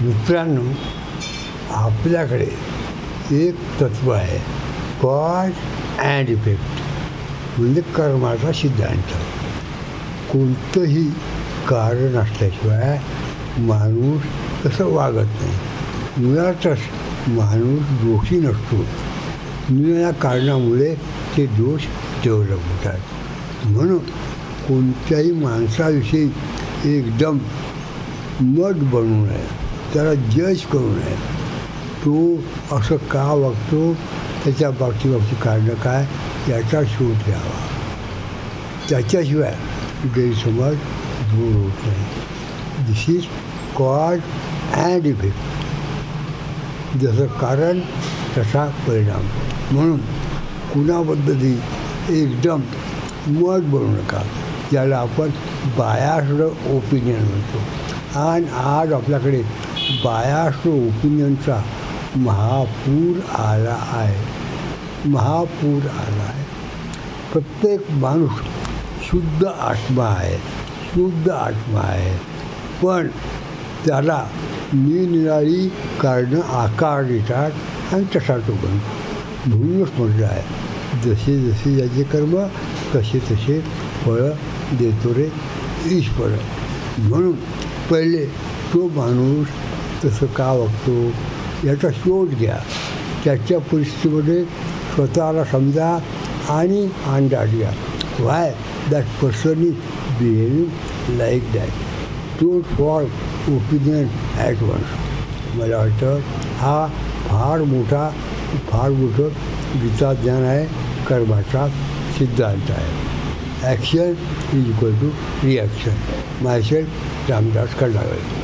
मित्रांनो, आपल्याकडे एक तत्व आहे, कॉज अँड इफेक्ट, म्हणजे कर्माचा सिद्धांत. कोणतंही कारण असल्याशिवाय माणूस तसं वागत नाही. मुळातच माणूस दोषी नसतो. या कारणामुळे ते दोष डेव्हलप होतात. म्हणून कोणत्याही माणसाविषयी एकदम मत बनवू नये, त्याला जज करू नये. तो असं का वागतो, त्याच्या बाबतीची कारणं काय, याचा शोध घ्यावा. त्याच्याशिवाय गैरसमज दूर होत नाही. दिस इज कॉज अँड इफेक्ट. जसं कारण तसा परिणाम. म्हणून कुणाबद्दलही एकदम मत बनवू नका, ज्याला आपण बायास्ड ओपिनियन म्हणतो. आणि आज आपल्याकडे बायास्ड ओपिनियनचा महापूर आला आहे. महापूर आला आहे. प्रत्येक माणूस शुद्ध आत्मा आहे, शुद्ध आत्मा आहे. पण त्याला निरनिराळी कारणं आकार देतात आणि तसा तो बनतो. म्हणूनच म्हटलं आहे, जसे जसे याचे कर्म तसे तसे फळं देतो रे ईश्वर. म्हणून पहिले तो माणूस तसं का वागतो याचा शोध घ्या. त्याच्या परिस्थितीमध्ये स्वतःला समजा आणि अंदाज घ्या. Why that person is behaving like that. Don't form opinion at once. मला वाटतं हा फार मोठं गीताज्ञान आहे, कर्माचा सिद्धांत आहे. Action is equal to reaction. Myself Ramdas कर्डावळे.